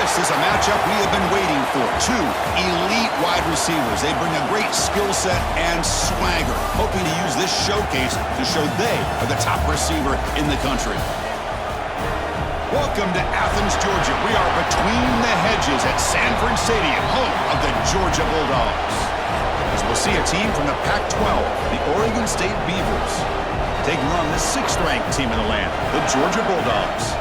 This is a matchup we have been waiting for. Two elite wide receivers. They bring a great skill set and swagger, hoping to use this showcase to show they are the top receiver in the country. Welcome to Athens, Georgia. We are between the hedges at Sanford Stadium, home of the Georgia Bulldogs. As we'll see a team from the Pac-12, the Oregon State Beavers, taking on the 6th-ranked team in the land, the Georgia Bulldogs.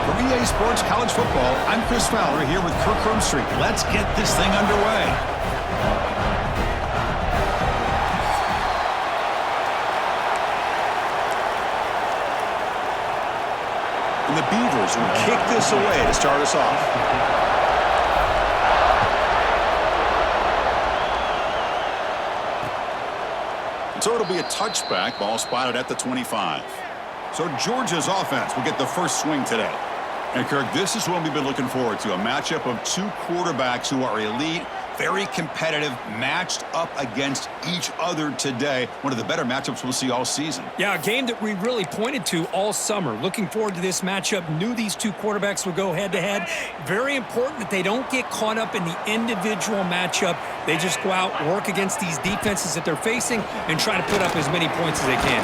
For EA Sports College Football, I'm Chris Fowler here with Kirk Herbstreit. Let's get this thing underway. And the Beavers will kick this away to start us off. So it'll be a touchback, ball spotted at the 25. So Georgia's offense will get the first swing today. And Kirk, this is what we've been looking forward to, a matchup of two quarterbacks who are elite, very competitive, matched up against each other today. One of the better matchups we'll see all season. Yeah, a game that we really pointed to all summer. Looking forward to this matchup. Knew these two quarterbacks would go head-to-head. Very important that they don't get caught up in the individual matchup. They just go out, work against these defenses that they're facing, and try to put up as many points as they can.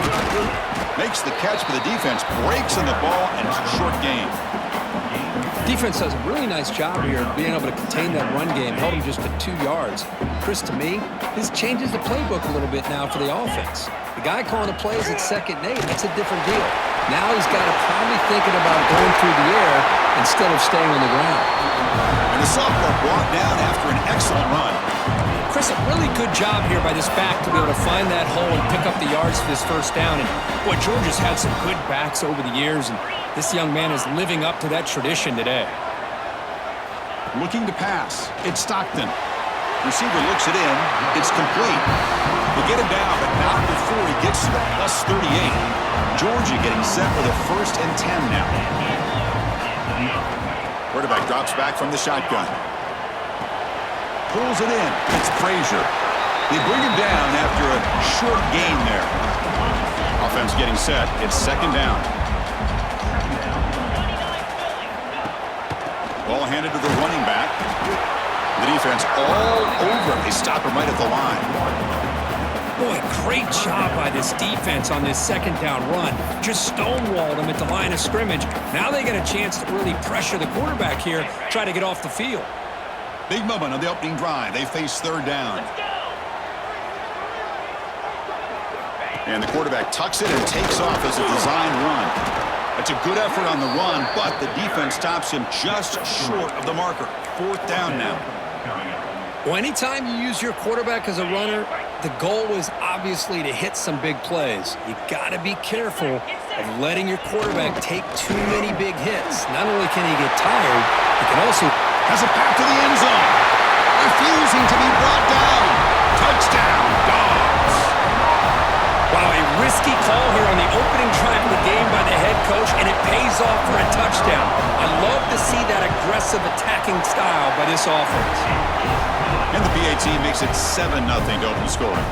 Makes the catch for the defense, breaks on the ball, and it's a short gain. Defense does a really nice job here being able to contain that run game, held him just to 2 yards. Chris, to me, this changes the playbook a little bit now for the offense. The guy calling the plays at 2nd and 8, that's a different deal. Now he's got to probably thinking about going through the air instead of staying on the ground. And the sophomore brought down after an excellent run. Chris, a really good job here by this back to be able to find that hole and pick up the yards for this first down. And boy, Georgia's had some good backs over the years, and this young man is living up to that tradition today. Looking to pass. It's Stockton. Receiver looks it in. It's complete. We'll get him down, but not before he gets to the +38. Georgia getting set for the 1st and 10 now. Quarterback drops back from the shotgun. Pulls it in. It's Frazier. They bring him down after a short gain there. Offense getting set. It's 2nd down. Ball handed to the running back. The defense all over him. They stop him right at the line. Boy, great job by this defense on this 2nd down run. Just stonewalled him at the line of scrimmage. Now they get a chance to really pressure the quarterback here, try to get off the field. Big moment on the opening drive. They face 3rd down. And the quarterback tucks it and takes off as a design run. That's a good effort on the run, but the defense stops him just short of the marker. 4th down now. Well, anytime you use your quarterback as a runner, the goal is obviously to hit some big plays. You got to be careful of letting your quarterback take too many big hits. Not only can he get tired, he can also has a path to the end zone. Refusing to be brought down. Touchdown, Dogs. Wow, a risky call here on the opening drive of the game by the head coach, and it pays off for a touchdown. I love to see that aggressive attacking style by this offense. And the PA team makes it 7-0 to open scoring.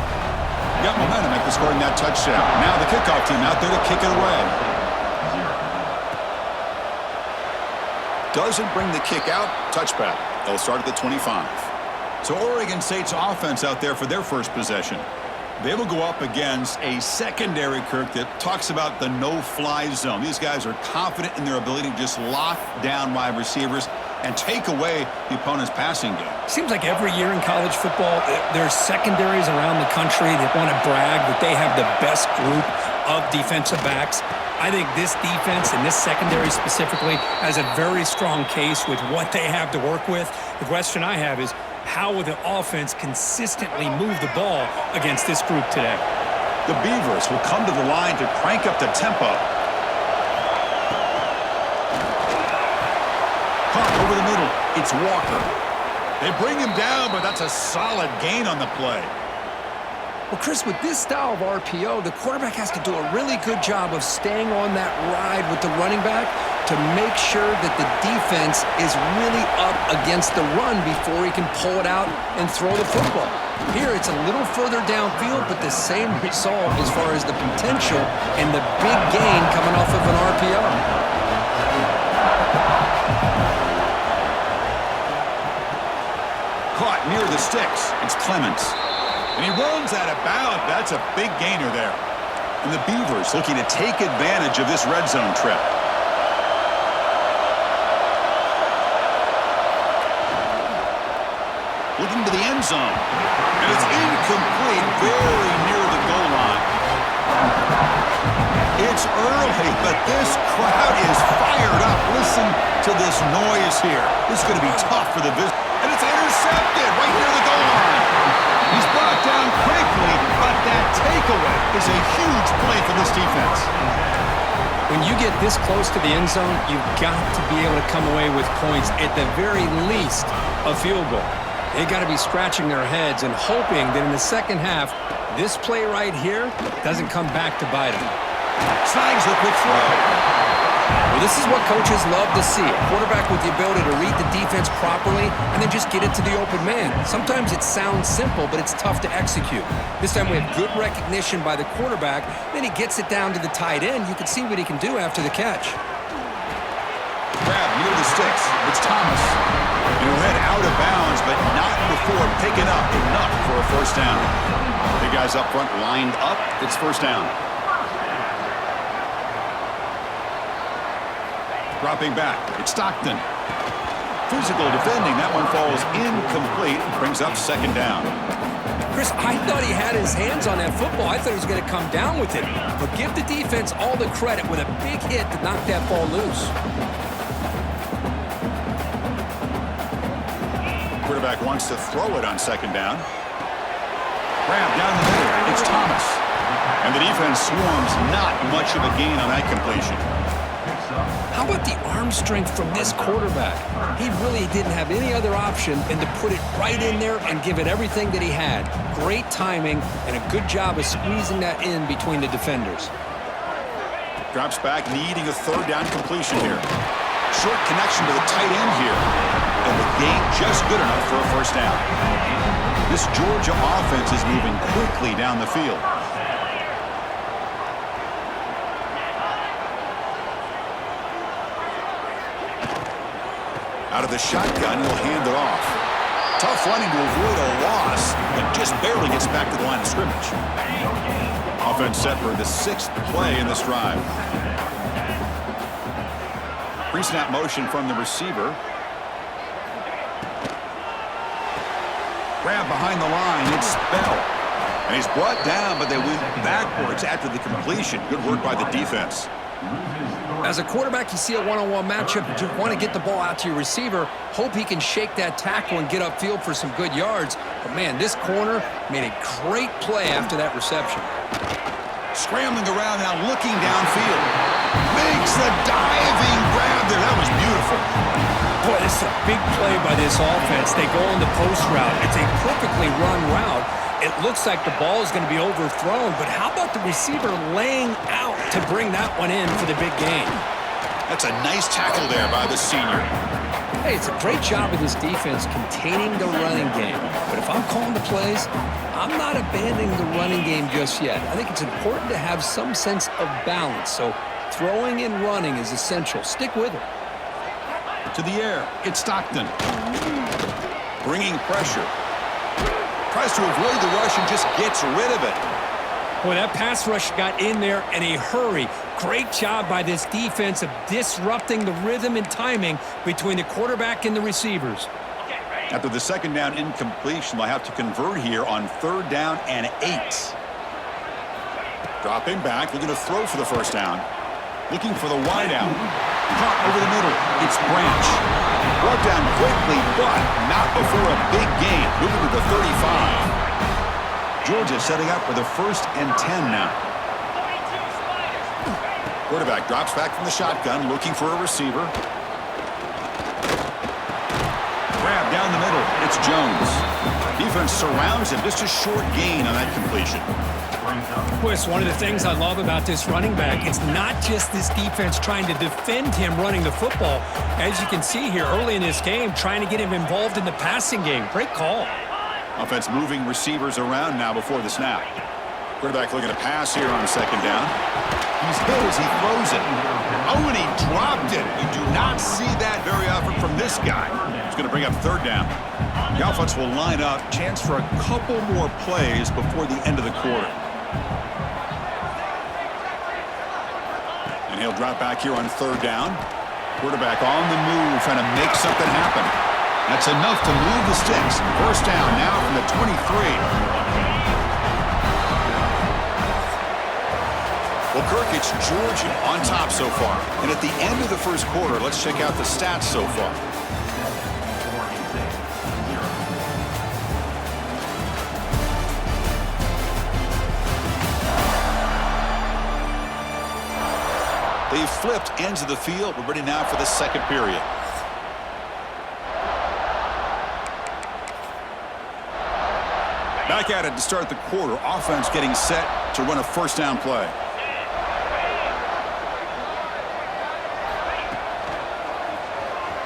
Got momentum after scoring that touchdown. Now the kickoff team out there to kick it away. Doesn't bring the kick out. Touchback. They'll start at the 25. So Oregon State's offense out there for their first possession. They will go up against a secondary, Kirk, that talks about the no-fly zone. These guys are confident in their ability to just lock down wide receivers and take away the opponent's passing game. Seems like every year in college football, there's secondaries around the country that want to brag that they have the best group of defensive backs. I think this defense and this secondary specifically has a very strong case with what they have to work with. The question I have is, how will the offense consistently move the ball against this group today? The Beavers will come to the line to crank up the tempo. Caught over the middle. It's Walker. They bring him down, but that's a solid gain on the play. Well, Chris, with this style of RPO, the quarterback has to do a really good job of staying on that ride with the running back to make sure that the defense is really up against the run before he can pull it out and throw the football. Here, it's a little further downfield, but the same result as far as the potential and the big gain coming off of an RPO. the sticks. It's Clemens. And he runs out of bounds. That's a big gainer there. And the Beavers looking to take advantage of this red zone trip. Looking to the end zone. And it's incomplete, very near the goal line. It's early, but this crowd is fired up. Listen to this noise here. This is going to be tough for the visitor. And it's intercepted right near the goal line. He's brought down quickly, but that takeaway is a huge play for this defense. When you get this close to the end zone, you've got to be able to come away with points, at the very least, a field goal. They got to be scratching their heads and hoping that in the second half, this play right here doesn't come back to bite them. Slangs the quick throw. Well, this is what coaches love to see. A quarterback with the ability to read the defense properly and then just get it to the open man. Sometimes it sounds simple, but it's tough to execute. This time we have good recognition by the quarterback. Then he gets it down to the tight end. You can see what he can do after the catch. Grab near the sticks. It's Thomas. And he'll head out of bounds, but not before picking up enough for a first down. The guys up front lined up. It's first down. Dropping back, it's Stockton. Physical defending, that one falls incomplete, brings up second down. Chris, I thought he had his hands on that football. I thought he was going to come down with it. But give the defense all the credit with a big hit to knock that ball loose. Quarterback wants to throw it on second down. Grab down the middle, it's Thomas. And the defense swarms, not much of a gain on that completion. How about the arm strength from this quarterback? He really didn't have any other option than to put it right in there and give it everything that he had. Great timing and a good job of squeezing that in between the defenders. Drops back, needing a third down completion here. Short connection to the tight end here. And the gain just good enough for a first down. This Georgia offense is moving quickly down the field. Out of the shotgun, he'll hand it off. Tough running to avoid a loss, and just barely gets back to the line of scrimmage. Offense set for the 6th play in this drive. Pre-snap motion from the receiver. Grab behind the line, it's Bell. And he's brought down, but they went backwards after the completion. Good work by the defense. As a quarterback, you see a one-on-one matchup. You want to get the ball out to your receiver. Hope he can shake that tackle and get upfield for some good yards. But, man, this corner made a great play after that reception. Scrambling around now, looking downfield. Makes the diving grab there. That was beautiful. Boy, this is a big play by this offense. They go on the post route. It's a perfectly run route. It looks like the ball is going to be overthrown, but how about the receiver laying out to bring that one in for the big gain? That's a nice tackle there by the senior. Hey, it's a great job of this defense containing the running game. But if I'm calling the plays, I'm not abandoning the running game just yet. I think it's important to have some sense of balance. So throwing and running is essential. Stick with it. To the air, it's Stockton. Bringing pressure. Tries to avoid the rush and just gets rid of it. Boy, that pass rush got in there in a hurry. Great job by this defense of disrupting the rhythm and timing between the quarterback and the receivers. After the second down incompletion, they'll have to convert here on 3rd down and 8. Dropping back, looking to throw for the first down. Looking for the wideout. Caught over the middle. It's Branch. Brought down quickly, but not before a big gain. Moving to the 35. Georgia setting up for the 1st and 10 now. Quarterback drops back from the shotgun, looking for a receiver. Grab down the middle. It's Jones. Defense surrounds him. Just a short gain on that completion. Boy, it's one of the things I love about this running back. It's not just this defense trying to defend him running the football. As you can see here early in this game, trying to get him involved in the passing game. Great call. Offense moving receivers around now before the snap. Quarterback looking to pass here on second down. He's hit as he throws it. Oh, and he dropped it. You do not see that very often from this guy. It's going to bring up third down. The offense will line up. Chance for a couple more plays before the end of the quarter. And he'll drop back here on third down. Quarterback on the move, trying to make something happen. That's enough to move the sticks. First down now from the 23. Well, Kirk, it's Georgia on top so far. And at the end of the first quarter, let's check out the stats so far. They've flipped ends of the field. We're ready now for the second period. Back at it to start the quarter. Offense getting set to run a first down play.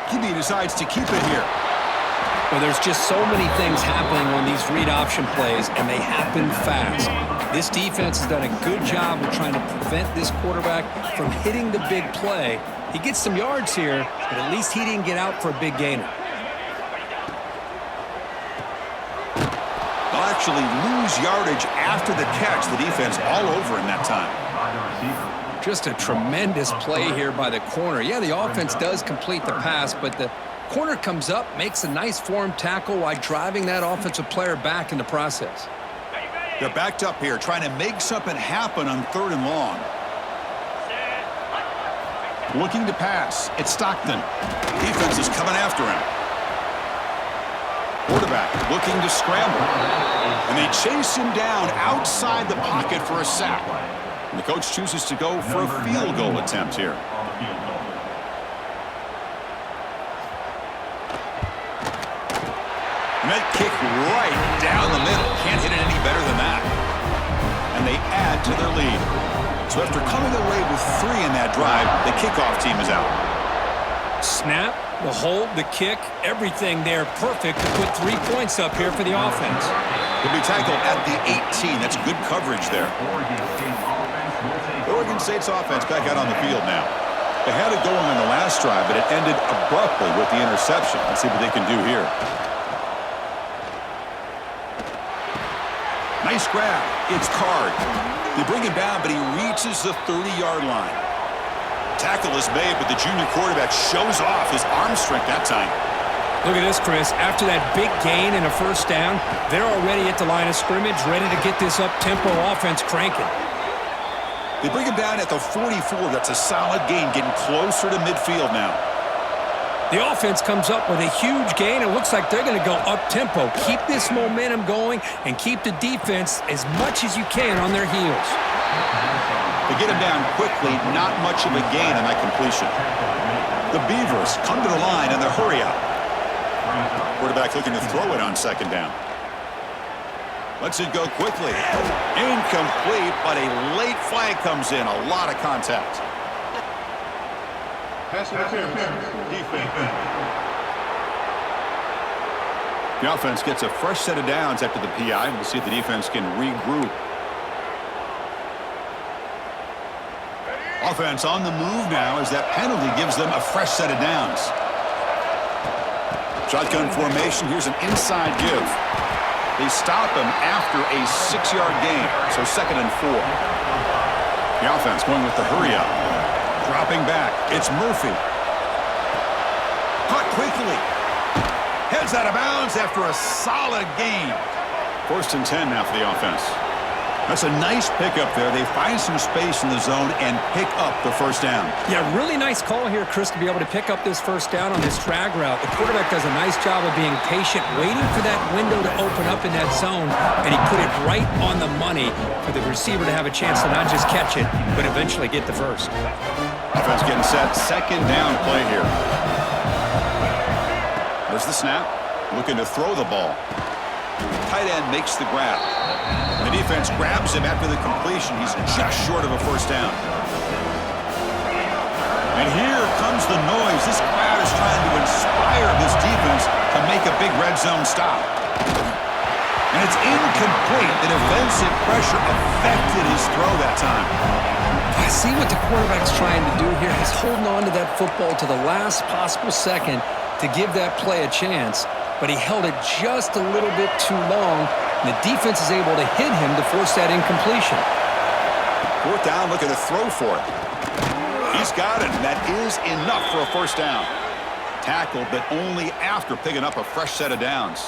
QB decides to keep it here. Well, there's just so many things happening on these read option plays, and they happen fast. This defense has done a good job of trying to prevent this quarterback from hitting the big play. He gets some yards here, but at least he didn't get out for a big gainer. They'll actually lose yardage after the catch. The defense all over in that time. Just a tremendous play here by the corner. Yeah, the offense does complete the pass, but the corner comes up, makes a nice form tackle while driving that offensive player back in the process. They're backed up here, trying to make something happen on third and long. Looking to pass. It's Stockton. Defense is coming after him. Quarterback looking to scramble. And they chase him down outside the pocket for a sack. And the coach chooses to go for a field goal attempt here. And that kick right down the middle. Can't hit it any better than that. And they add to their lead. So after coming away with 3 in that drive, the kickoff team is out. Snap, the hold, the kick, everything there perfect to put 3 points up here for the offense. He'll be tackled at the 18. That's good coverage there. Oregon State's offense back out on the field now. They had it going on the last drive, but it ended abruptly with the interception. Let's see what they can do here. Nice grab. It's Card. They bring him down, but he reaches the 30-yard line. Tackle is made, but the junior quarterback shows off his arm strength that time. Look at this, Chris. After that big gain and a first down, they're already at the line of scrimmage, ready to get this up-tempo offense cranking. They bring him down at the 44. That's a solid gain, getting closer to midfield now. The offense comes up with a huge gain. It looks like they're going to go up-tempo. Keep this momentum going and keep the defense as much as you can on their heels. They get him down quickly, not much of a gain on that completion. The Beavers come to the line and they hurry up. Quarterback looking to throw it on second down. Lets it go quickly. Incomplete, but a late flag comes in. A lot of contact. The offense gets a fresh set of downs after the PI. We'll see if the defense can regroup. Offense on the move now as that penalty gives them a fresh set of downs. Shotgun formation. Here's an inside give. They stop him after a 6-yard gain, so 2nd and 4. The offense going with the hurry up. Dropping back. It's Murphy. Caught quickly. Heads out of bounds after a solid gain. 1st and 10 now for the offense. That's a nice pickup there. They find some space in the zone and pick up the first down. Yeah, really nice call here, Chris, to be able to pick up this first down on this drag route. The quarterback does a nice job of being patient, waiting for that window to open up in that zone, and he put it right on the money for the receiver to have a chance to not just catch it, but eventually get the first. Offense getting set. 2nd down play here. There's the snap. Looking to throw the ball. Tight end makes the grab. The defense grabs him after the completion. He's just short of a first down. And here comes the noise. This crowd is trying to inspire this defense to make a big red zone stop. And it's incomplete. The defensive pressure affected his throw that time. I see what the quarterback's trying to do here. He's holding on to that football to the last possible second. to give that play a chance, but he held it just a little bit too long, and the defense is able to hit him to force that incompletion. 4th down, looking to throw for it. He's got it, and that is enough for a first down. Tackled, but only after picking up a fresh set of downs.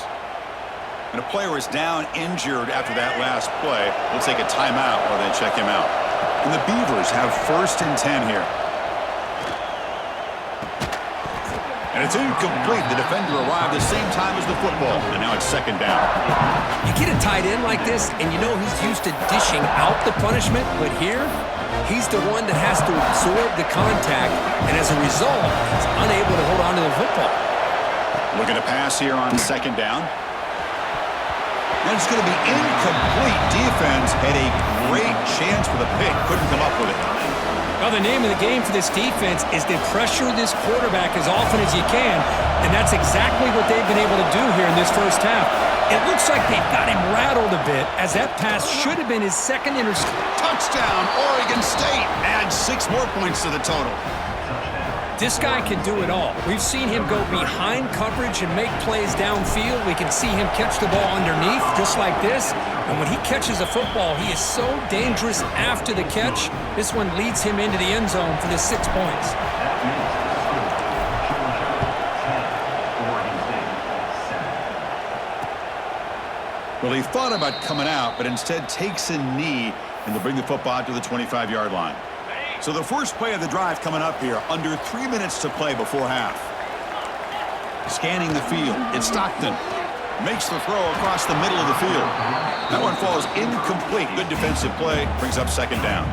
And a player is down injured after that last play. We'll take a timeout while they check him out. And the Beavers have 1st and 10 here. And it's incomplete. The defender arrived the same time as the football, and now it's 2nd down. You get a tight end like this, and you know he's used to dishing out the punishment, but here, he's the one that has to absorb the contact, and as a result, he's unable to hold on to the football. Looking to pass here on 2nd down. And it's going to be incomplete. Defense had a great chance for the pick. Couldn't come up with it. Well, the name of the game for this defense is to pressure this quarterback as often as you can, and that's exactly what they've been able to do here in this first half. It looks like they've got him rattled a bit, as that pass should have been his 2nd interception. Touchdown, Oregon State. Add 6 more points to the total. This guy can do it all. We've seen him go behind coverage and make plays downfield. We can see him catch the ball underneath, just like this. And when he catches a football, he is so dangerous after the catch. This one leads him into the end zone for the 6 points. Well, he thought about coming out, but instead takes a knee, and they'll bring the football to the 25-yard line. So the first play of the drive coming up here, under 3 minutes to play before half. Scanning the field, it's Stockton. Makes the throw across the middle of the field. That one falls incomplete. Good defensive play, brings up 2nd down.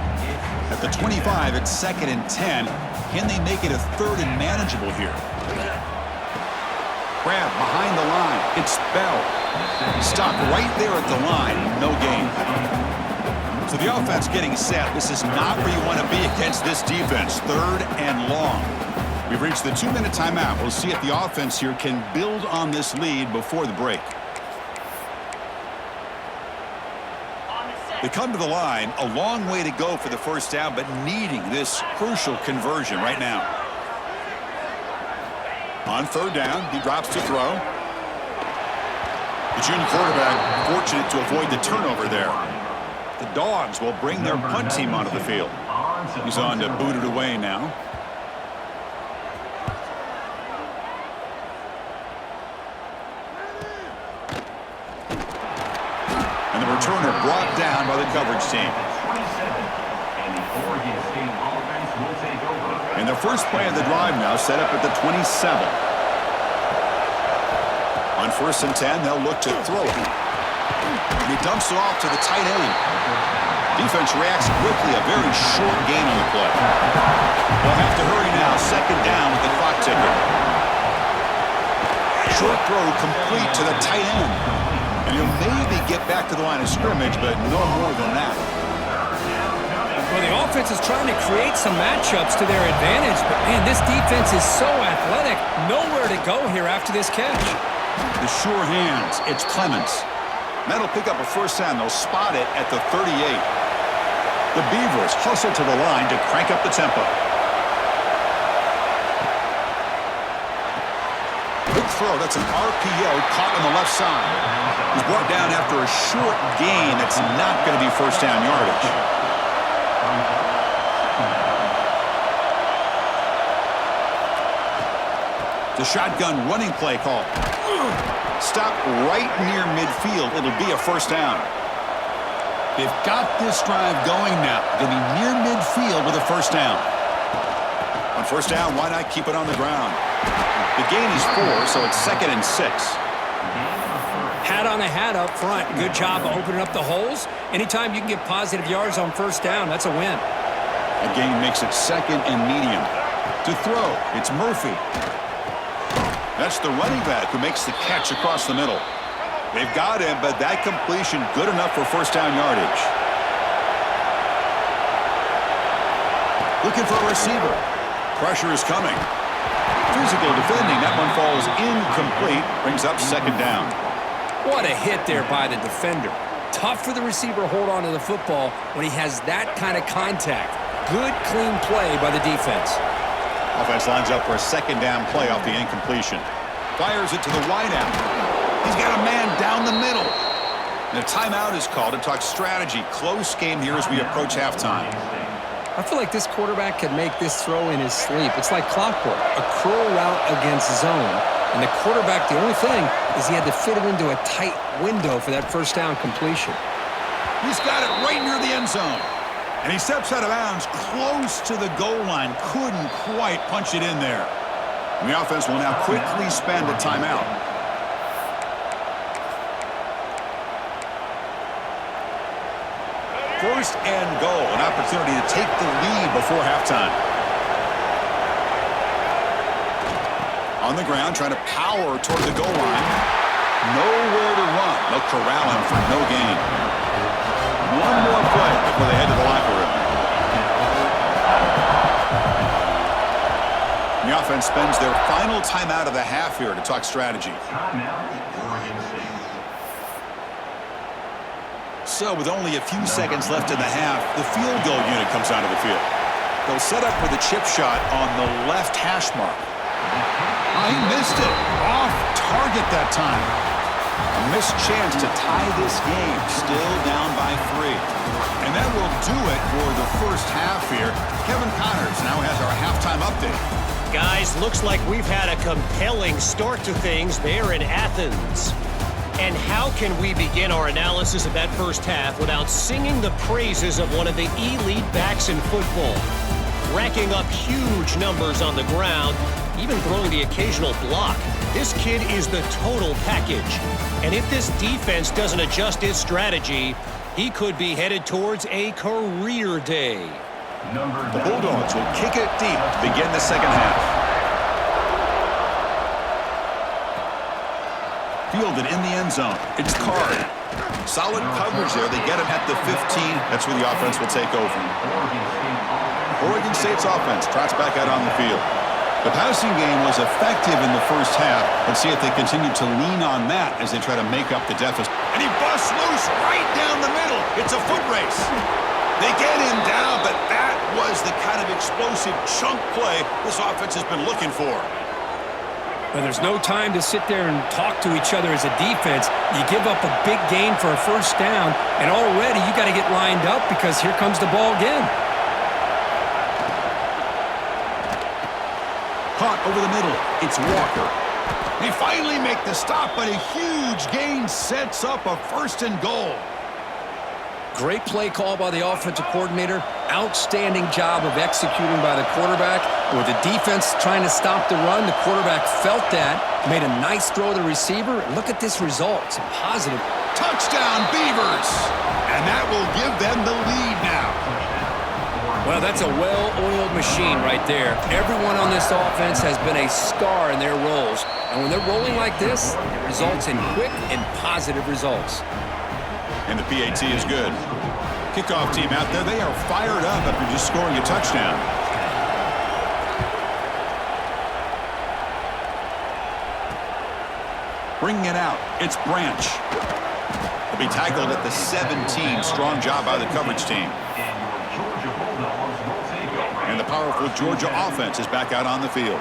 At the 25, it's 2nd and 10. Can they make it a 3rd and manageable here? Grab behind the line. It's Bell. Stopped right there at the line. No gain. So the offense getting set. This is not where you want to be against this defense. 3rd and long. We've reached the 2-minute timeout. We'll see if the offense here can build on this lead before the break. They come to the line. A long way to go for the first down, but needing this crucial conversion right now. On 3rd down, he drops to throw. The junior quarterback fortunate to avoid the turnover there. The Dogs will bring their punt team onto the field. He's on to boot it away now. And the returner brought down by the coverage team. And the first play of the drive now set up at the 27. On 1st and 10, they'll look to throw it. And he dumps it off to the tight end. Defense reacts quickly, a very short gain on the play. They'll have to hurry now, 2nd down with the clock ticking. Short throw complete to the tight end. And he'll maybe get back to the line of scrimmage, but no more than that. Well, the offense is trying to create some matchups to their advantage, but man, this defense is so athletic. Nowhere to go here after this catch. The sure hands, it's Clements. That'll pick up a first down. They'll spot it at the 38. The Beavers hustle to the line to crank up the tempo. Good throw. That's an RPO caught on the left side. He's brought down after a short gain. That's not going to be first down yardage. The shotgun running play call. Stop right near midfield. It'll be a first down. They've got this drive going now. They'll be near midfield with a first down. On first down, why not keep it on the ground? The gain is 4, so it's 2nd and 6. Hat on a hat up front. Good job of opening up the holes. Anytime you can get positive yards on first down, that's a win. The gain makes it 2nd and medium. To throw, it's Murphy. That's the running back who makes the catch across the middle. They've got him, but that completion good enough for first down yardage. Looking for a receiver. Pressure is coming. Physical defending. That one falls incomplete. Brings up 2nd down. What a hit there by the defender. Tough for the receiver to hold on to the football when he has that kind of contact. Good, clean play by the defense. Offense lines up for a second down play off the incompletion. Fires it to the wideout. He's got a man down the middle. And a timeout is called to talk strategy. Close game here as we approach halftime. I feel like this quarterback could make this throw in his sleep. It's like clockwork, a curl route against zone. And the quarterback, the only thing is he had to fit it into a tight window for that first down completion. He's got it right near the end zone. And he steps out of bounds close to the goal line. Couldn't quite punch it in there. And the offense will now quickly spend a timeout. First and goal, an opportunity to take the lead before halftime. On the ground, trying to power toward the goal line. Nowhere to run. They'll corral him for no gain. One more play before they head to the locker room. The offense spends their final timeout of the half here to talk strategy. So with only a few seconds left in the half, the field goal unit comes out of the field. They'll set up for the chip shot on the left hash mark. He missed it. Off target that time. A missed chance to tie this game. Still down by 3. And that will do it for the first half here. Kevin Connors now has our halftime update. Guys, looks like we've had a compelling start to things there in Athens. And how can we begin our analysis of that first half without singing the praises of one of the elite backs in football? Racking up huge numbers on the ground, even throwing the occasional block. This kid is the total package. And if this defense doesn't adjust its strategy, he could be headed towards a career day. The Bulldogs will kick it deep to begin the second half. Fielded in the end zone. It's Card. Solid coverage there. They get him at the 15. That's where the offense will take over. Oregon State's offense trots back out on the field. The passing game was effective in the first half. Let's see if they continue to lean on that as they try to make up the deficit. And he busts loose right down the middle. It's a foot race. They get him down, but that was the kind of explosive chunk play this offense has been looking for. Well, there's no time to sit there and talk to each other as a defense. You give up a big gain for a first down, and already you got to get lined up because here comes the ball again. Caught over the middle. It's Walker. They finally make the stop, but a huge gain sets up a first and goal. Great play call by the offensive coordinator. Outstanding job of executing by the quarterback. With the defense trying to stop the run, the quarterback felt that, made a nice throw to the receiver. Look at this result. It's a positive. Touchdown, Beavers! And that will give them the lead now. Well, that's a well-oiled machine right there. Everyone on this offense has been a star in their roles. And when they're rolling like this, it results in quick and positive results. And the PAT is good. Kickoff team out there, they are fired up after just scoring a touchdown. Bringing it out, it's Branch. He'll be tackled at the 17. Strong job by the coverage team. And the powerful Georgia offense is back out on the field.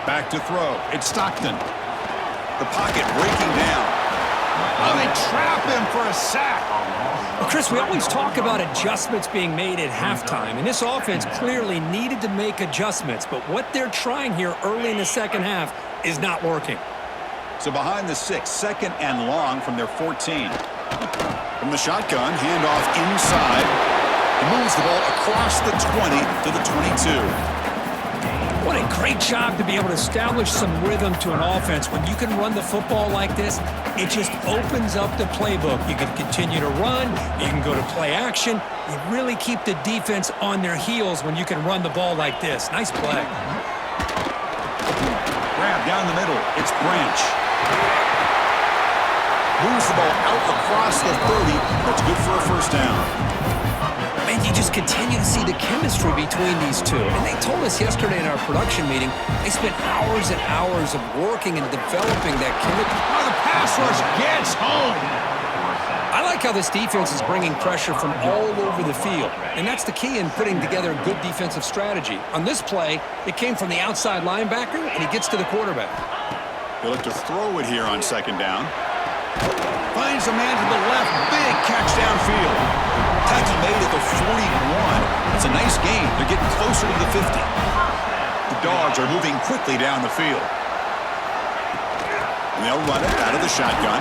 Back to throw. It's Stockton. The pocket breaking down. Oh, they trap him for a sack. Well, Chris, we always talk about adjustments being made at halftime, and this offense clearly needed to make adjustments, but what they're trying here early in the second half is not working. So behind the 6, second and long from their 14. From the shotgun, handoff inside. He moves the ball across the 20 to the 22. What a great job to be able to establish some rhythm to an offense. When you can run the football like this, it just opens up the playbook. You can continue to run. You can go to play action. You really keep the defense on their heels when you can run the ball like this. Nice play. Grab down the middle. It's Branch. Moves the ball out across the 30. That's good for a first down. And you just continue to see the chemistry between these two. And they told us yesterday in our production meeting, they spent hours and hours of working and developing that chemistry. Now the pass rush gets home. I like how this defense is bringing pressure from all over the field, and that's the key in putting together a good defensive strategy. On this play, it came from the outside linebacker, and he gets to the quarterback. He'll look to throw it here on second down. Finds a man to the left. Big catch downfield. Tackle made at the 41. It's a nice gain. They're getting closer to the 50. The Dogs are moving quickly down the field. And they'll run it out of the shotgun.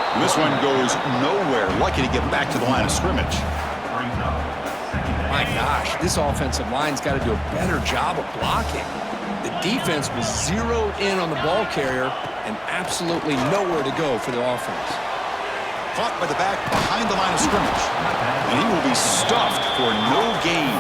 And this one goes nowhere. Lucky to get back to the line of scrimmage. My gosh, this offensive line's got to do a better job of blocking. The defense was zeroed in on the ball carrier and absolutely nowhere to go for the offense. Caught by the back behind the line of scrimmage. And he will be stuffed for no gain.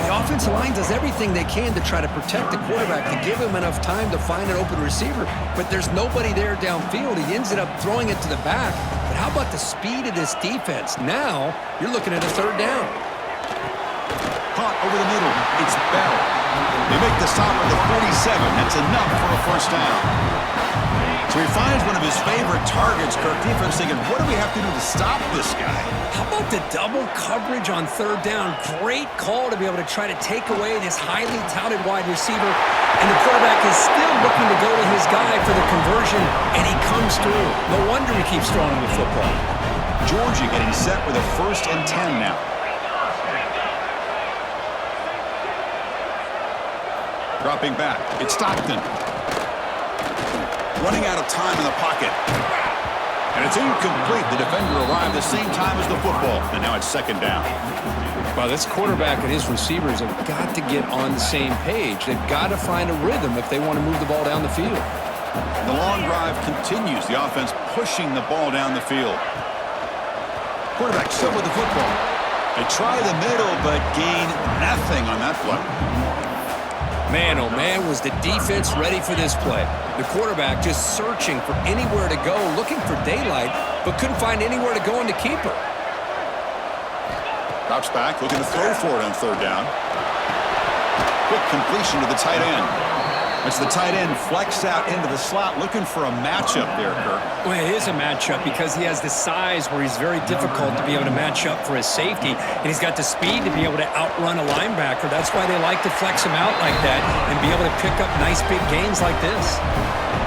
The offensive line does everything they can to try to protect the quarterback, to give him enough time to find an open receiver, but there's nobody there downfield. He ends up throwing it to the back. But how about the speed of this defense? Now, you're looking at a third down. Caught over the middle. It's Bell. They make the stop at the 47. That's enough for a first down. So he finds one of his favorite targets. Kirk, defense thinking, what do we have to do to stop this guy? How about the double coverage on third down? Great call to be able to try to take away this highly touted wide receiver. And the quarterback is still looking to go to his guy for the conversion, and he comes through. No wonder he keeps throwing the football. Georgia getting set with a 1st and 10 now. Dropping back. It's Stockton. Running out of time in the pocket. And it's incomplete. The defender arrived the same time as the football. And now it's second down. Well, this quarterback and his receivers have got to get on the same page. They've got to find a rhythm if they want to move the ball down the field. The long drive continues. The offense pushing the ball down the field. Quarterback still with the football. They try the middle, but gain nothing on that play. Man, oh man, was the defense ready for this play. The quarterback just searching for anywhere to go, looking for daylight, but couldn't find anywhere to go in the keeper. Drops back, looking to throw for it on third down. Quick completion to the tight end. As the tight end flex out into the slot, looking for a matchup there, Kirk. Well, it is a matchup because he has the size where he's very difficult to be able to match up for his safety, and he's got the speed to be able to outrun a linebacker. That's why they like to flex him out like that and be able to pick up nice big gains like this.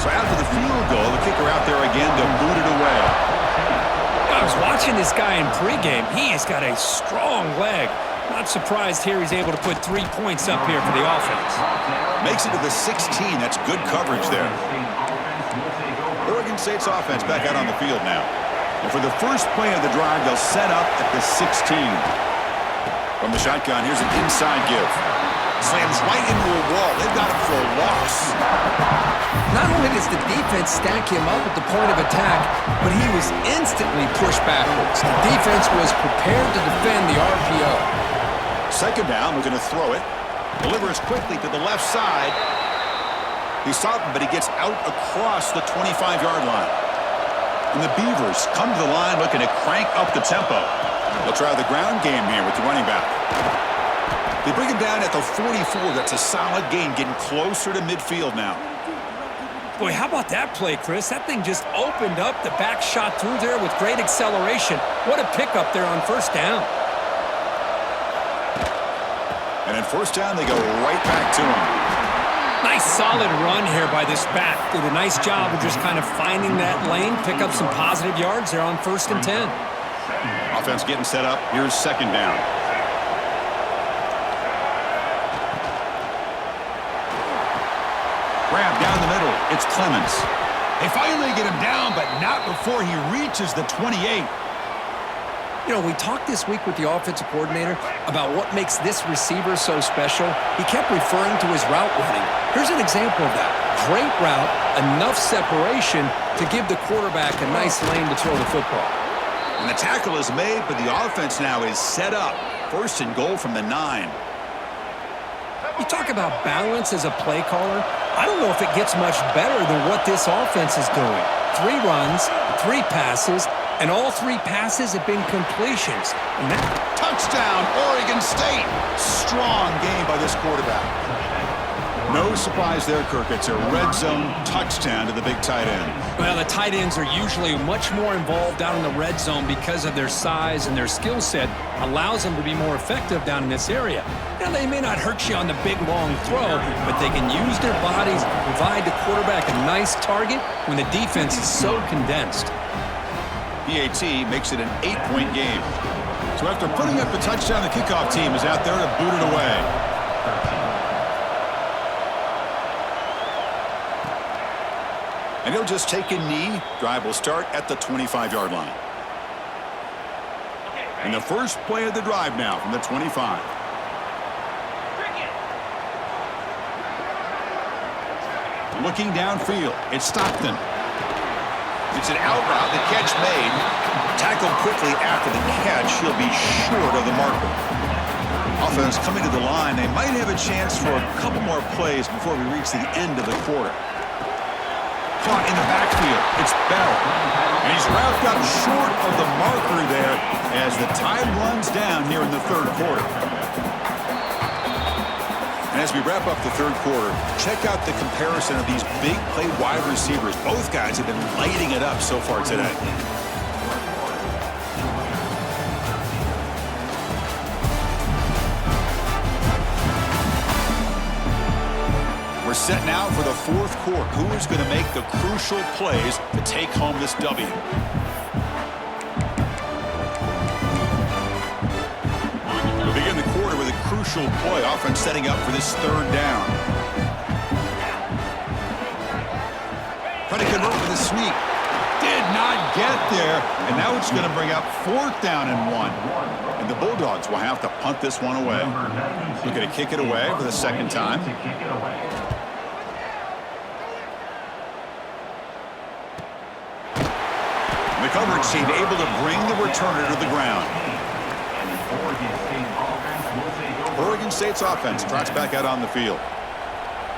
So after the field goal, the kicker out there again to boot it away. I was watching this guy in pregame. He has got a strong leg. Not surprised here he's able to put 3 points up here for the offense. Makes it to the 16. That's good coverage there. Oregon State's offense back out on the field now. And for the first play of the drive, they'll set up at the 16. From the shotgun, here's an inside give. Slams right into a wall. They've got him for a loss. Not only does the defense stack him up at the point of attack, but he was instantly pushed backwards. The defense was prepared to defend the RPO. Second down, we're going to throw it. Delivers quickly to the left side. He's stopped, but he gets out across the 25-yard line. And the Beavers come to the line looking to crank up the tempo. They'll try the ground game here with the running back. They bring him down at the 44. That's a solid gain, getting closer to midfield now. Boy, how about that play, Chris? That thing just opened up. The back shot through there with great acceleration. What a pickup there on first down. And in first down, they go right back to him. Nice solid run here by this back. Did a nice job of just kind of finding that lane, pick up some positive yards there on 1st and 10. Offense getting set up. Here's second down. Grab down the middle. It's Clemens. They finally get him down, but not before he reaches the 28. You know, we talked this week with the offensive coordinator about what makes this receiver so special. He kept referring to his route running. Here's an example of that. Great route, enough separation to give the quarterback a nice lane to throw the football. And the tackle is made, but the offense now is set up. 1st and goal from the 9. You talk about balance as a play caller. I don't know if it gets much better than what this offense is doing. 3 runs, 3 passes, and all 3 passes have been completions. And Touchdown, Oregon State. Strong game by this quarterback. No surprise there, Kirk. It's a red zone touchdown to the big tight end. Well, the tight ends are usually much more involved down in the red zone because of their size, and their skill set allows them to be more effective down in this area. Now, they may not hurt you on the big, long throw, but they can use their bodies and provide the quarterback a nice target when the defense is so condensed. PAT makes it an 8-point game. So after putting up the touchdown, the kickoff team is out there to boot it away. And he'll just take a knee. Drive will start at the 25-yard line. And the first play of the drive now from the 25. Looking downfield, it's Stockton. It's an out route, the catch made. Tackled quickly after the catch. He'll be short of the marker. Offense coming to the line. They might have a chance for a couple more plays before we reach the end of the quarter. Caught in the backfield. It's Bell. And he's wrapped up short of the marker there as the time runs down here in the third quarter. And as we wrap up the third quarter, check out the comparison of these big play wide receivers. Both guys have been lighting it up so far today. Set now for the fourth quarter. Who is going to make the crucial plays to take home this W? We'll begin the quarter with a crucial play. Offense setting up for this third down. Trying to convert with a sweep. Did not get there. And now it's going to bring up 4th down and 1. And the Bulldogs will have to punt this one away. Looking to kick it away for the second time. The coverage team able to bring the returner to the ground. Oregon State's offense trots back out on the field.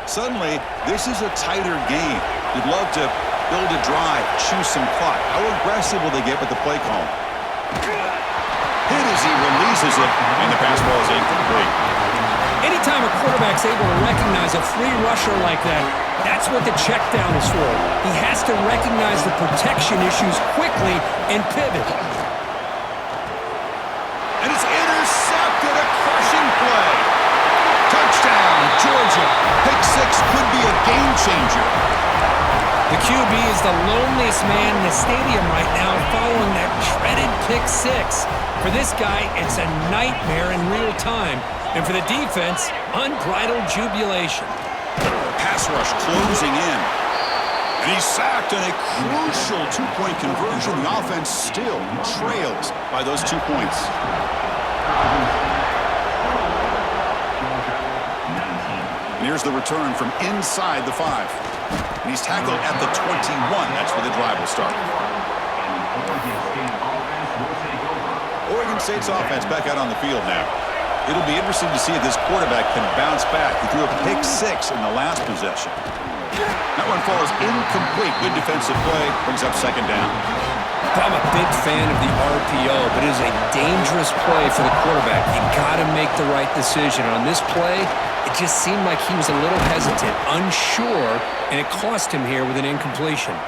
Suddenly, this is a tighter game. You'd love to build a drive, choose some clock. How aggressive will they get with the play call? Hit as he releases it, and the pass ball is incomplete. Anytime a quarterback's able to recognize a free rusher like that, that's what the check down is for. He has to recognize the protection issues quickly and pivot. And it's intercepted, a crushing play. Touchdown, Georgia. Pick 6 could be a game changer. The QB is the loneliest man in the stadium right now following that dreaded pick 6. For this guy, it's a nightmare in real time. And for the defense, unbridled jubilation. Pass rush closing in. And he's sacked on a crucial 2-point conversion. The offense still trails by those 2 points. And here's the return from inside the 5. And he's tackled at the 21. That's where the drive will start. Oregon State's offense back out on the field now. It'll be interesting to see if this quarterback can bounce back. He threw a pick 6 in the last possession. That one falls incomplete. Good defensive play. Brings up second down. I'm a big fan of the RPO, but it is a dangerous play for the quarterback. You got to make the right decision. On this play, it just seemed like he was a little hesitant, unsure, and it cost him here with an incompletion.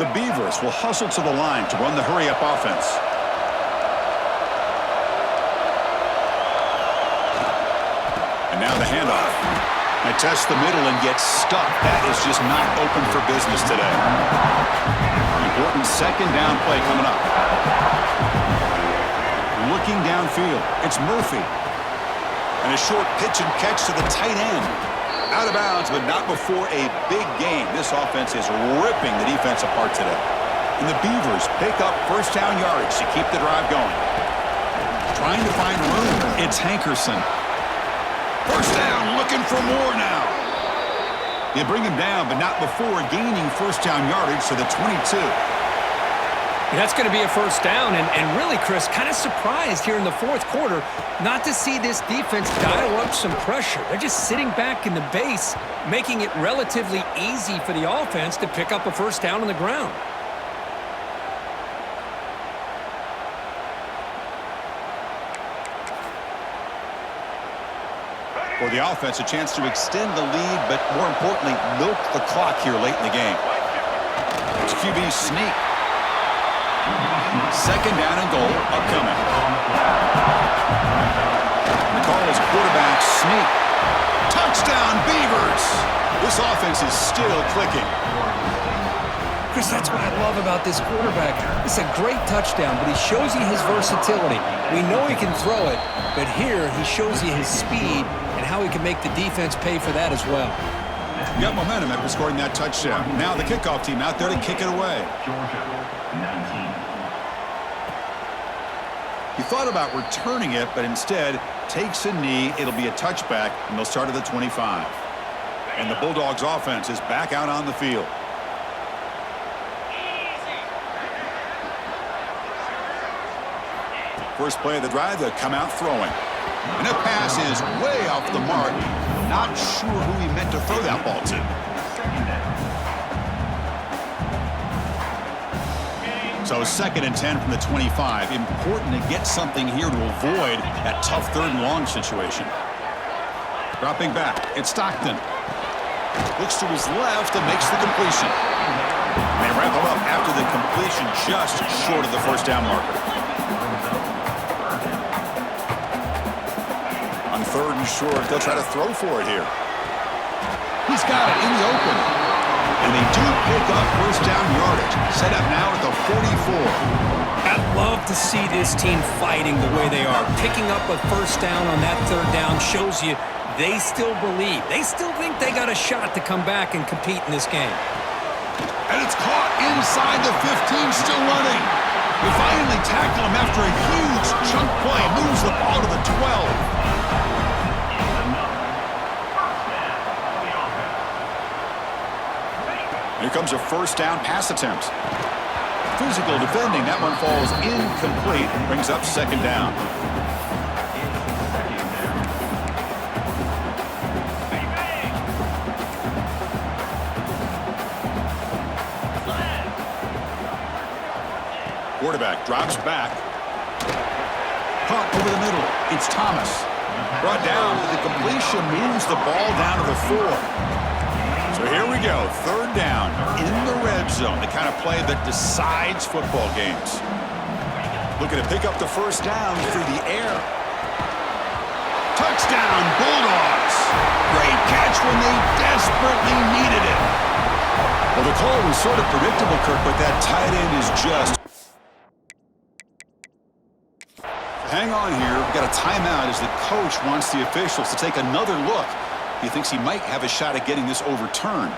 The Beavers will hustle to the line to run the hurry-up offense. And now the handoff. I test the middle and get stuck. That is just not open for business today. Important second down play coming up. Looking downfield. It's Murphy. And a short pitch and catch to the tight end. Out of bounds, but not before a big game. This offense is ripping the defense apart today. And the Beavers pick up first down yardage to keep the drive going. Trying to find room. It's Hankerson. First down, looking for more now. They bring him down, but not before gaining first down yardage to the 22. That's going to be a first down, and really, Chris, kind of surprised here in the fourth quarter not to see this defense dial up some pressure. They're just sitting back in the base, making it relatively easy for the offense to pick up a first down on the ground. For the offense, a chance to extend the lead, but more importantly, milk the clock here late in the game. It's QB sneak. Second down and goal upcoming. The call is quarterback sneak. Touchdown, Beavers! This offense is still clicking. Chris, that's what I love about this quarterback. It's a great touchdown, but he shows you his versatility. We know he can throw it, but here he shows you his speed and how he can make the defense pay for that as well. Got momentum after scoring that touchdown. Now the kickoff team out there to kick it away. He thought about returning it, but instead takes a knee. It'll be a touchback, and they'll start at the 25. And the Bulldogs offense is back out on the field. First play of the drive, they'll come out throwing. And the pass is way off the mark. Not sure who he meant to throw that ball to. So 2nd and 10 from the 25. Important to get something here to avoid that tough 3rd and long situation. Dropping back, it's Stockton. Looks to his left and makes the completion. And they wrap him up after the completion just short of the first down marker. On 3rd and short, they'll try to throw for it here. He's got it in the open. And they do pick up first down yardage. Set up now at the 44. I'd love to see this team fighting the way they are. Picking up a first down on that 3rd down shows you they still believe. They still think they got a shot to come back and compete in this game. And it's caught inside the 15, still running. They finally tackle him after a huge chunk play. Moves the ball to the 12. Here comes a first down pass attempt. Physical defending. That one falls incomplete. Brings up 2nd down. Quarterback drops back. Punt over the middle. It's Thomas. Brought down with the completion. Moves the ball down to the 4. So here we go, 3rd down in the red zone, the kind of play that decides football games. Looking to pick up the first down through the air. Touchdown, Bulldogs! Great catch when they desperately needed it. Well, the call was sort of predictable, Kirk, but that tight end is just... Hang on here, we've got a timeout as the coach wants the officials to take another look. He thinks he might have a shot at getting this overturned.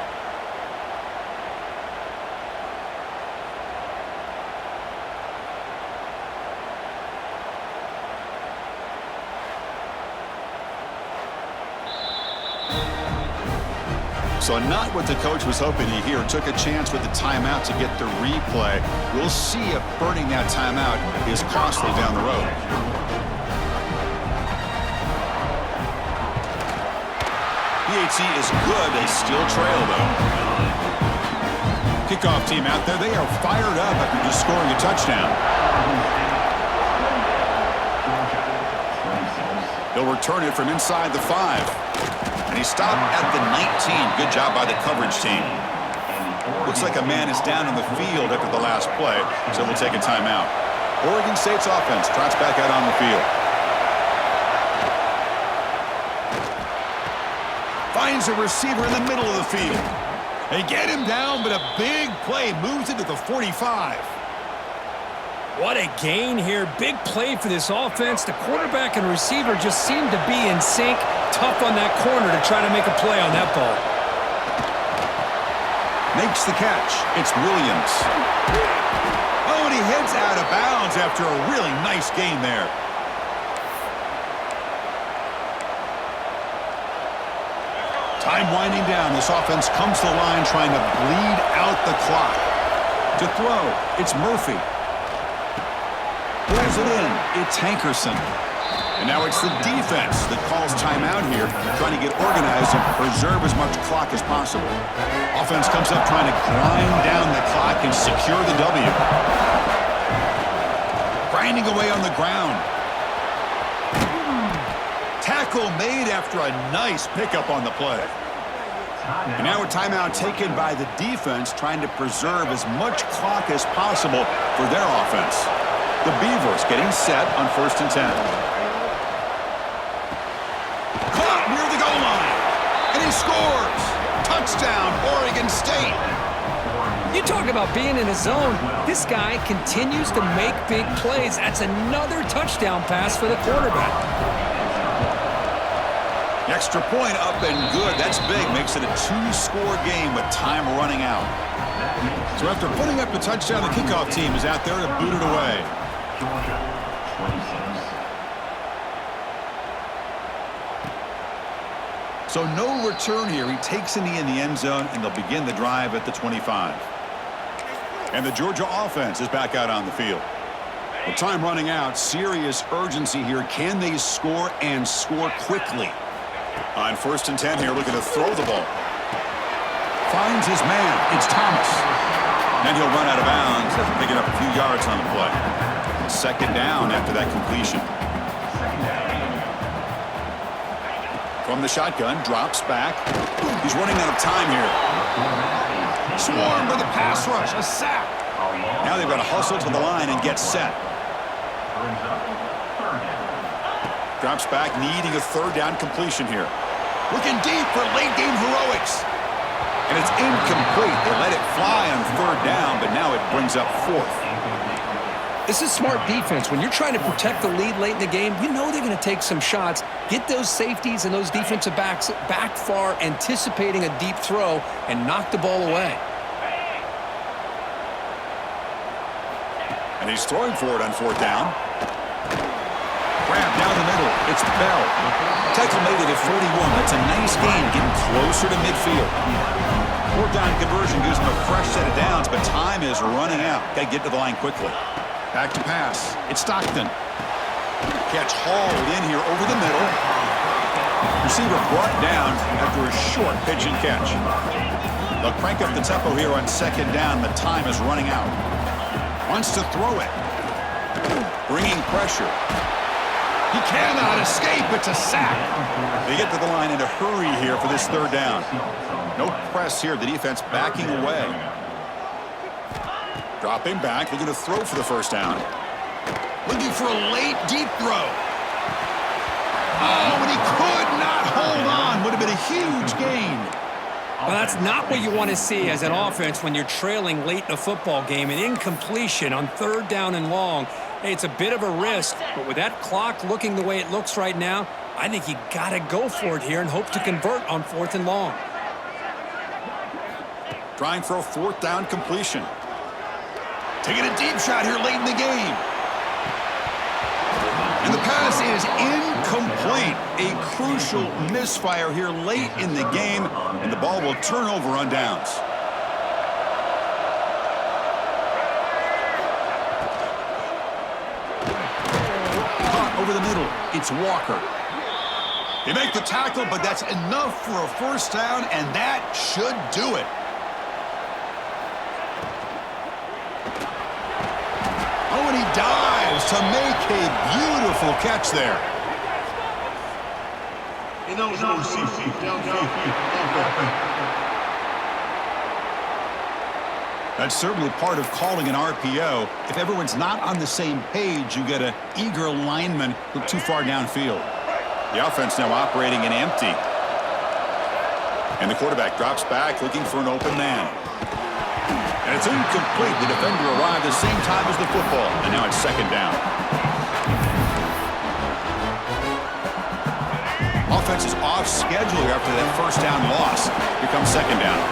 So not what the coach was hoping to hear. Took a chance with the timeout to get the replay. We'll see if burning that timeout is costly down the road. PHC is good. They still trail, though. Kickoff team out there. They are fired up after just scoring a touchdown. They'll return it from inside the 5. And he stopped at the 19. Good job by the coverage team. Looks like a man is down on the field after the last play, so we'll take a timeout. Oregon State's offense trots back out on the field. Finds a receiver in the middle of the field. They get him down, but a big play moves it to the 45. What a gain here. Big play for this offense. The quarterback and receiver just seem to be in sync. Tough on that corner to try to make a play on that ball. Makes the catch. It's Williams. Oh, and he heads out of bounds after a really nice gain there. Time winding down. This offense comes to the line trying to bleed out the clock. To throw, it's Murphy. Pulls it in. It's Hankerson. And now it's the defense that calls timeout here, trying to get organized and preserve as much clock as possible. Offense comes up trying to grind down the clock and secure the W. Grinding away on the ground. tackle made after a nice pickup on the play. And now a timeout taken by the defense, trying to preserve as much clock as possible for their offense. The Beavers getting set on 1st and 10. Caught near the goal line. And he scores. Touchdown, Oregon State. You talk about being in a zone. This guy continues to make big plays. That's another touchdown pass for the quarterback. Extra point up and good. That's big. Makes it a 2-score game with time running out. So after putting up the touchdown, the kickoff team is out there to boot it away. So no return here. He takes a knee in the end zone, and they'll begin the drive at the 25. And the Georgia offense is back out on the field. With time running out, serious urgency here. Can they score and score quickly? On 1st and 10 here, looking to throw the ball. Finds his man. It's Thomas. And he'll run out of bounds after picking up a few yards on the play. 2nd down after that completion. From the shotgun, drops back. He's running out of time here. Swarmed by the pass rush. A sack. Now they've got to hustle to the line and get set. Drops back, needing a 3rd down completion here. Looking deep for late-game heroics. And it's incomplete. They let it fly on 3rd down, but now it brings up 4th. This is smart defense. When you're trying to protect the lead late in the game, you know they're going to take some shots, get those safeties and those defensive backs back far, anticipating a deep throw, and knock the ball away. And he's throwing for it on 4th down. Grab down the middle. It's Bell. Tackle made it at 41. That's a nice gain, getting closer to midfield. 4th down conversion gives him a fresh set of downs, but time is running out. Got to get to the line quickly. Back to pass. It's Stockton. Catch hauled in here over the middle. Receiver brought down after a short pitch and catch. They'll crank up the tempo here on 2nd down. The time is running out. Wants to throw it. Bringing pressure. He cannot escape. It's a sack. They get to the line in a hurry here for this 3rd down. No press here. The defense backing away. Dropping back. They're going to throw for the 1st down. Looking for a late deep throw. Oh, and he could not hold on. Would have been a huge gain. Well, that's not what you want to see as an offense when you're trailing late in a football game. An incompletion on 3rd down and long. Hey, it's a bit of a risk, but with that clock looking the way it looks right now, I think you got to go for it here and hope to convert on 4th and long. Trying for a 4th down completion. Taking a deep shot here late in the game. And the pass is incomplete. A crucial misfire here late in the game, and the ball will turn over on downs. Caught over the middle. It's Walker. They make the tackle, but that's enough for a 1st down, and that should do it. Oh, and he dives to make a beautiful catch there. That's certainly part of calling an RPO. If everyone's not on the same page, you get an eager lineman who too far downfield. The offense now operating in empty. And the quarterback drops back looking for an open man. And it's incomplete. The defender arrived the same time as the football. And now it's 2nd down. Offense is off schedule after that 1st down loss. Here comes 2nd down.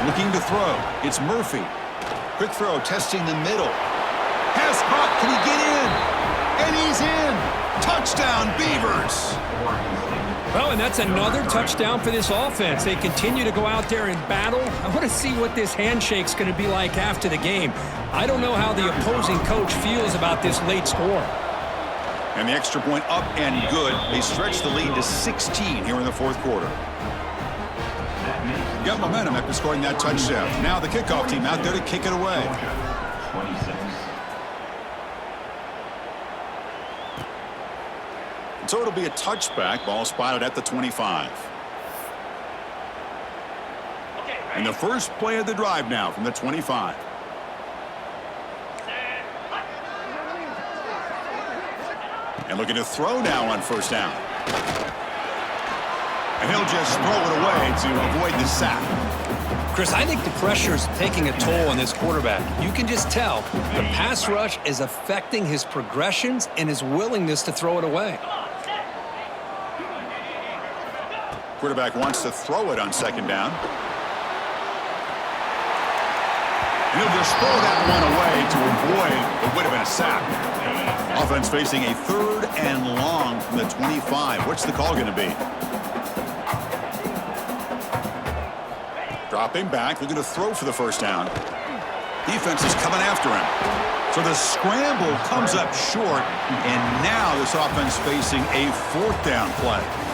Looking to throw. It's Murphy. Quick throw, testing the middle. Pass caught. Can he get in? And he's in. Touchdown, Beavers. Well, and that's another touchdown for this offense. They continue to go out there and battle. I want to see what this handshake's going to be like after the game. I don't know how the opposing coach feels about this late score. And the extra point up and good. They stretch the lead to 16 here in the 4th quarter. Got momentum after scoring that touchdown. Now the kickoff team out there to kick it away. So it'll be a touchback. Ball spotted at the 25. And the first play of the drive now from the 25. And looking to throw now on first down. And he'll just throw it away to avoid the sack. Chris, I think the pressure is taking a toll on this quarterback. You can just tell the pass rush is affecting his progressions and his willingness to throw it away. Quarterback wants to throw it on second down. And he'll just throw that one away to avoid what would have been a sack. Offense facing a 3rd and long from the 25. What's the call going to be? Dropping back, looking to throw for the first down. Defense is coming after him. So the scramble comes up short, and now this offense facing a 4th down play.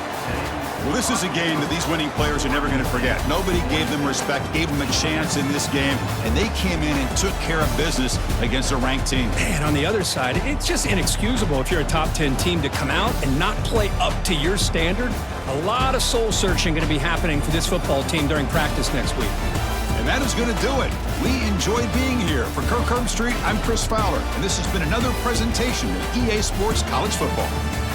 Well, this is a game that these winning players are never going to forget. Nobody gave them respect, gave them a chance in this game, and they came in and took care of business against a ranked team. And on the other side, it's just inexcusable if you're a top 10 team to come out and not play up to your standard. A lot of soul searching going to be happening for this football team during practice next week. And that is going to do it. We enjoyed being here. For Kirk Herbstreit, I'm Chris Fowler, and this has been another presentation of EA Sports College Football.